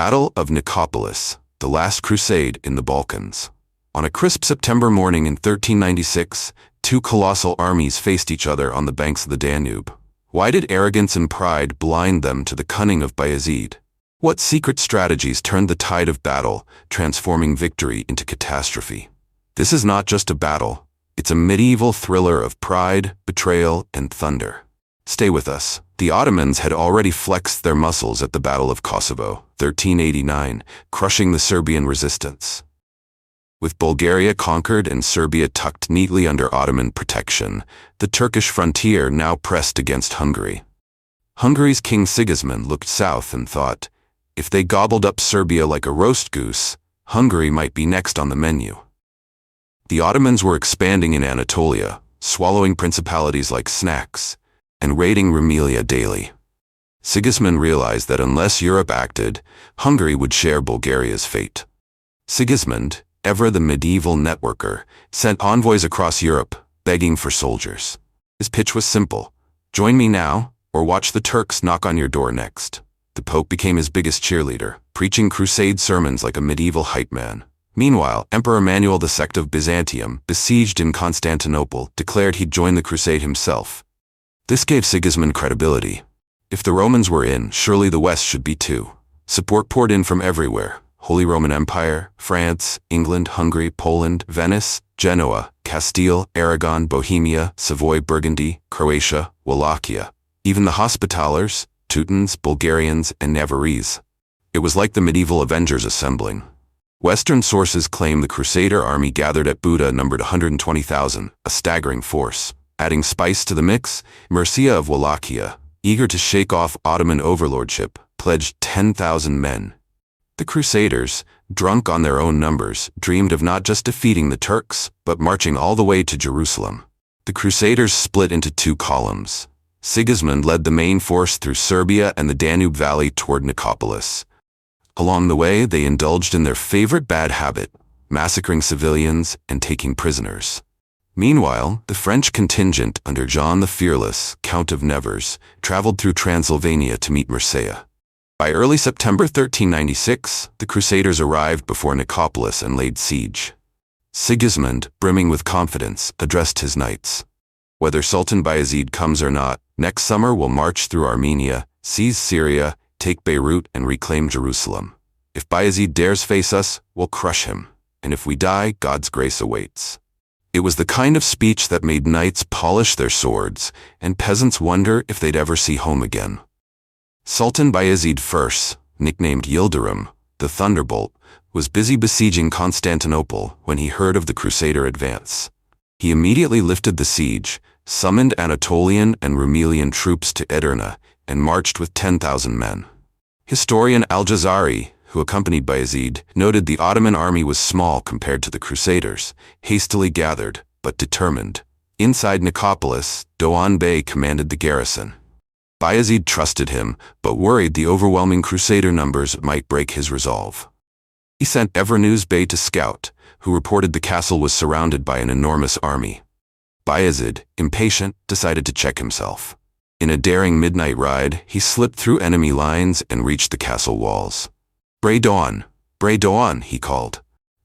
Battle of Nicopolis, the last crusade in the Balkans. On a crisp September morning in 1396, two colossal armies faced each other on the banks of the Danube. Why did arrogance and pride blind them to the cunning of Bayezid? What secret strategies turned the tide of battle, transforming victory into catastrophe? This is not just a battle, it's a medieval thriller of pride, betrayal, and thunder. Stay with us. The Ottomans had already flexed their muscles at the Battle of Kosovo, 1389, crushing the Serbian resistance. With Bulgaria conquered and Serbia tucked neatly under Ottoman protection, the Turkish frontier now pressed against Hungary. Hungary's King Sigismund looked south and thought, if they gobbled up Serbia like a roast goose, Hungary might be next on the menu. The Ottomans were expanding in Anatolia, swallowing principalities like snacks, and raiding Rumelia daily. Sigismund realized that unless Europe acted, Hungary would share Bulgaria's fate. Sigismund, ever the medieval networker, sent envoys across Europe, begging for soldiers. His pitch was simple: join me now, or watch the Turks knock on your door next. The Pope became his biggest cheerleader, preaching crusade sermons like a medieval hype man. Meanwhile, Emperor Emmanuel II of Byzantium, besieged in Constantinople, declared he'd join the crusade himself. This gave Sigismund credibility. If the Romans were in, surely the West should be too. Support poured in from everywhere: Holy Roman Empire, France, England, Hungary, Poland, Venice, Genoa, Castile, Aragon, Bohemia, Savoy, Burgundy, Croatia, Wallachia. Even the Hospitallers, Teutons, Bulgarians, and Navarrese. It was like the medieval Avengers assembling. Western sources claim the Crusader army gathered at Buda numbered 120,000, a staggering force. Adding spice to the mix, Murcia of Wallachia, eager to shake off Ottoman overlordship, pledged 10,000 men. The Crusaders, drunk on their own numbers, dreamed of not just defeating the Turks, but marching all the way to Jerusalem. The Crusaders split into two columns. Sigismund led the main force through Serbia and the Danube Valley toward Nicopolis. Along the way, they indulged in their favorite bad habit: massacring civilians and taking prisoners. Meanwhile, the French contingent under John the Fearless, Count of Nevers, traveled through Transylvania to meet Murcia. By early September 1396, the Crusaders arrived before Nicopolis and laid siege. Sigismund, brimming with confidence, addressed his knights. Whether Sultan Bayezid comes or not, next summer we'll march through Armenia, seize Syria, take Beirut, and reclaim Jerusalem. If Bayezid dares face us, we'll crush him. And if we die, God's grace awaits. It was the kind of speech that made knights polish their swords, and peasants wonder if they'd ever see home again. Sultan Bayezid I, nicknamed Yildirim, the Thunderbolt, was busy besieging Constantinople when he heard of the Crusader advance. He immediately lifted the siege, summoned Anatolian and Rumelian troops to Edirne, and marched with 10,000 men. Historian Al-Jazari, who accompanied Bayezid, noted the Ottoman army was small compared to the Crusaders, hastily gathered, but determined. Inside Nicopolis, Doğan Bey commanded the garrison. Bayezid trusted him, but worried the overwhelming Crusader numbers might break his resolve. He sent Evernuz Bey to scout, who reported the castle was surrounded by an enormous army. Bayezid, impatient, decided to check himself. In a daring midnight ride, he slipped through enemy lines and reached the castle walls. Bre Doğan, he called.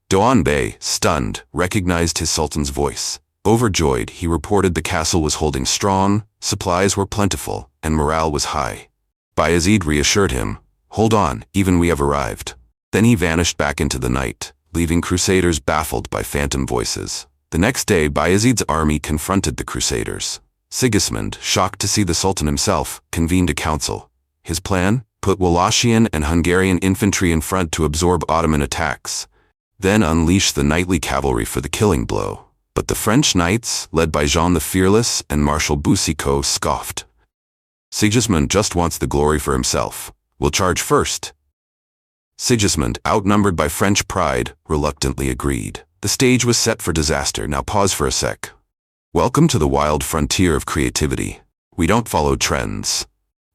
Doğan Bey, stunned, recognized his sultan's voice. Overjoyed, he reported the castle was holding strong, supplies were plentiful, and morale was high. Bayezid reassured him, "Hold on, even we have arrived." Then he vanished back into the night, leaving Crusaders baffled by phantom voices. The next day, Bayezid's army confronted the Crusaders. Sigismund, shocked to see the Sultan himself, convened a council. His plan? Put Wallachian and Hungarian infantry in front to absorb Ottoman attacks, then unleash the knightly cavalry for the killing blow. But the French knights, led by Jean the Fearless and Marshal Boucicaut, scoffed. Sigismund just wants the glory for himself. We'll charge first. Sigismund, outnumbered by French pride, reluctantly agreed. The stage was set for disaster. Now pause for a sec. Welcome to the wild frontier of creativity. We don't follow trends.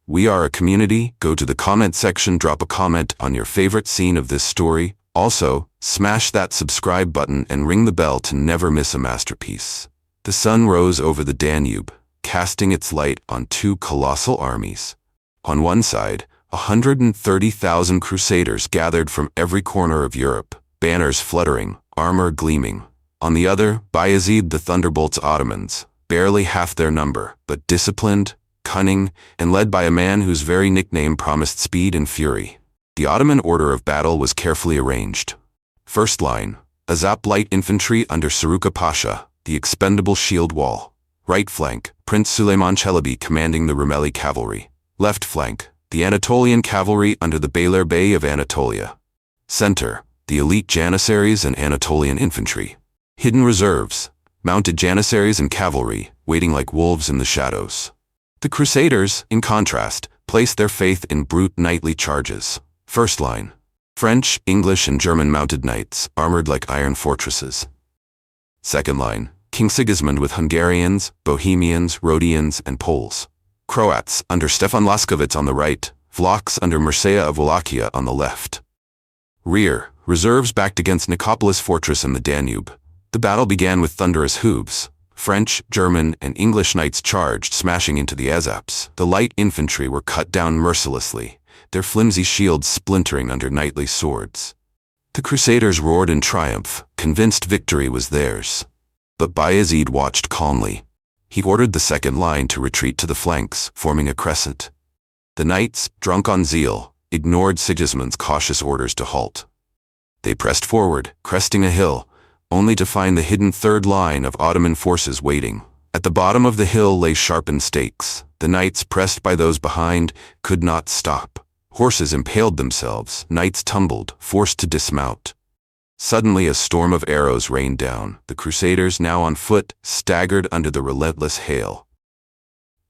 We are a community. Go to the comment section, drop a comment on your favorite scene of this story. Also, smash that subscribe button and ring the bell to never miss a masterpiece. The sun rose over the Danube, casting its light on two colossal armies. On one side, 130,000 crusaders gathered from every corner of Europe, banners fluttering, armor gleaming. On the other, Bayezid the Thunderbolt's Ottomans, barely half their number, but disciplined, cunning, and led by a man whose very nickname promised speed and fury. The Ottoman order of battle was carefully arranged. First line, Azap light infantry under Saruka Pasha, the expendable shield wall. Right flank, Prince Suleiman Çelebi commanding the Rumeli cavalry. Left flank, the Anatolian cavalry under the Beyler Bey of Anatolia. Center, the elite Janissaries and Anatolian infantry. Hidden reserves, mounted Janissaries and cavalry, waiting like wolves in the shadows. The Crusaders, in contrast, placed their faith in brute knightly charges. First line, French, English, and German mounted knights, armored like iron fortresses. Second line, King Sigismund with Hungarians, Bohemians, Rhodians, and Poles. Croats under Stefan Laskovic on the right, Vlachs under Mircea of Wallachia on the left. Rear, reserves backed against Nicopolis fortress in the Danube. The battle began with thunderous hooves. French, German, and English knights charged, smashing into the Azaps. The light infantry were cut down mercilessly, their flimsy shields splintering under knightly swords. The Crusaders roared in triumph, convinced victory was theirs. But Bayezid watched calmly. He ordered the second line to retreat to the flanks, forming a crescent. The knights, drunk on zeal, ignored Sigismund's cautious orders to halt. They pressed forward, cresting a hill, only to find the hidden third line of Ottoman forces waiting. At the bottom of the hill lay sharpened stakes. The knights, pressed by those behind, could not stop. Horses impaled themselves, knights tumbled, forced to dismount. Suddenly a storm of arrows rained down. The Crusaders, now on foot, staggered under the relentless hail.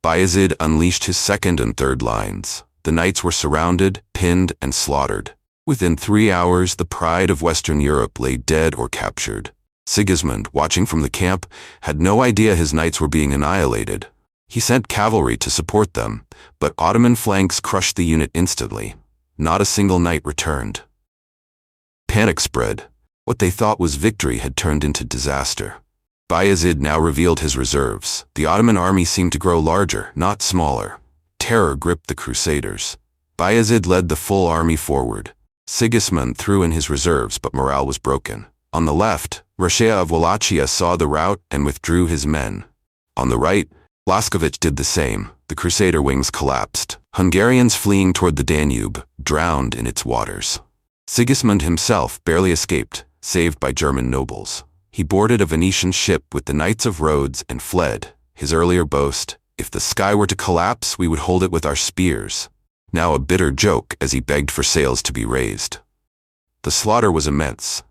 Bayezid unleashed his second and third lines. The knights were surrounded, pinned, and slaughtered. Within 3 hours, the pride of Western Europe lay dead or captured. Sigismund, watching from the camp, had no idea his knights were being annihilated. He sent cavalry to support them, but Ottoman flanks crushed the unit instantly. Not a single knight returned. Panic spread. What they thought was victory had turned into disaster. Bayezid now revealed his reserves. The Ottoman army seemed to grow larger, not smaller. Terror gripped the Crusaders. Bayezid led the full army forward. Sigismund threw in his reserves, but morale was broken. On the left, Mircea of Wallachia saw the rout and withdrew his men. On the right, Laskovic did the same. The Crusader wings collapsed. Hungarians fleeing toward the Danube, drowned in its waters. Sigismund himself barely escaped, saved by German nobles. He boarded a Venetian ship with the Knights of Rhodes and fled. His earlier boast, "If the sky were to collapse, we would hold it with our spears," now a bitter joke as he begged for sails to be raised. The slaughter was immense.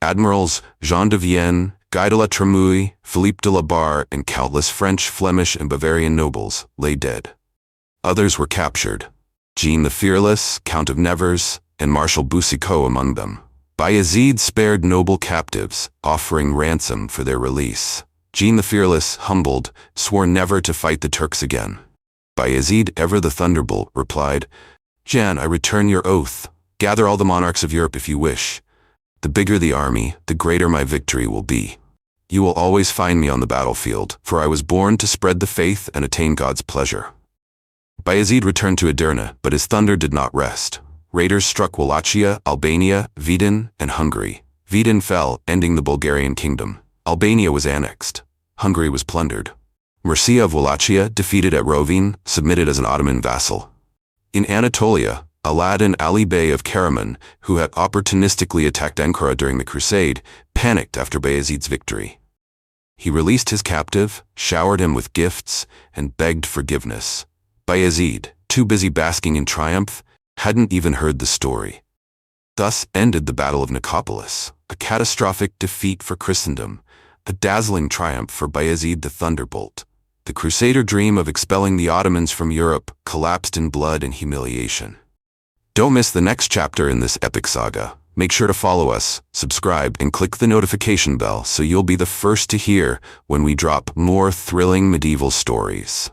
Admirals Jean de Vienne, Guy de la Tremouille, Philippe de la Barre, and countless French, Flemish, and Bavarian nobles lay dead. Others were captured. Jean the Fearless, Count of Nevers, and Marshal Boucicaut among them. Bayezid spared noble captives, offering ransom for their release. Jean the Fearless, humbled, swore never to fight the Turks again. Bayezid, ever the Thunderbolt, replied, "Jan, I return your oath. Gather all the monarchs of Europe if you wish. The bigger the army, the greater my victory will be. You will always find me on the battlefield, for I was born to spread the faith and attain God's pleasure." Bayezid returned to Edirne, but his thunder did not rest. Raiders struck Wallachia, Albania, Vidin, and Hungary. Vidin fell, ending the Bulgarian kingdom. Albania was annexed. Hungary was plundered. Mircea of Wallachia, defeated at Rovin, submitted as an Ottoman vassal. In Anatolia, Aladdin Ali Bey of Karaman, who had opportunistically attacked Ankara during the Crusade, panicked after Bayezid's victory. He released his captive, showered him with gifts, and begged forgiveness. Bayezid, too busy basking in triumph, hadn't even heard the story. Thus ended the Battle of Nicopolis, a catastrophic defeat for Christendom, a dazzling triumph for Bayezid the Thunderbolt. The Crusader dream of expelling the Ottomans from Europe collapsed in blood and humiliation. Don't miss the next chapter in this epic saga. Make sure to follow us, subscribe, and click the notification bell so you'll be the first to hear when we drop more thrilling medieval stories.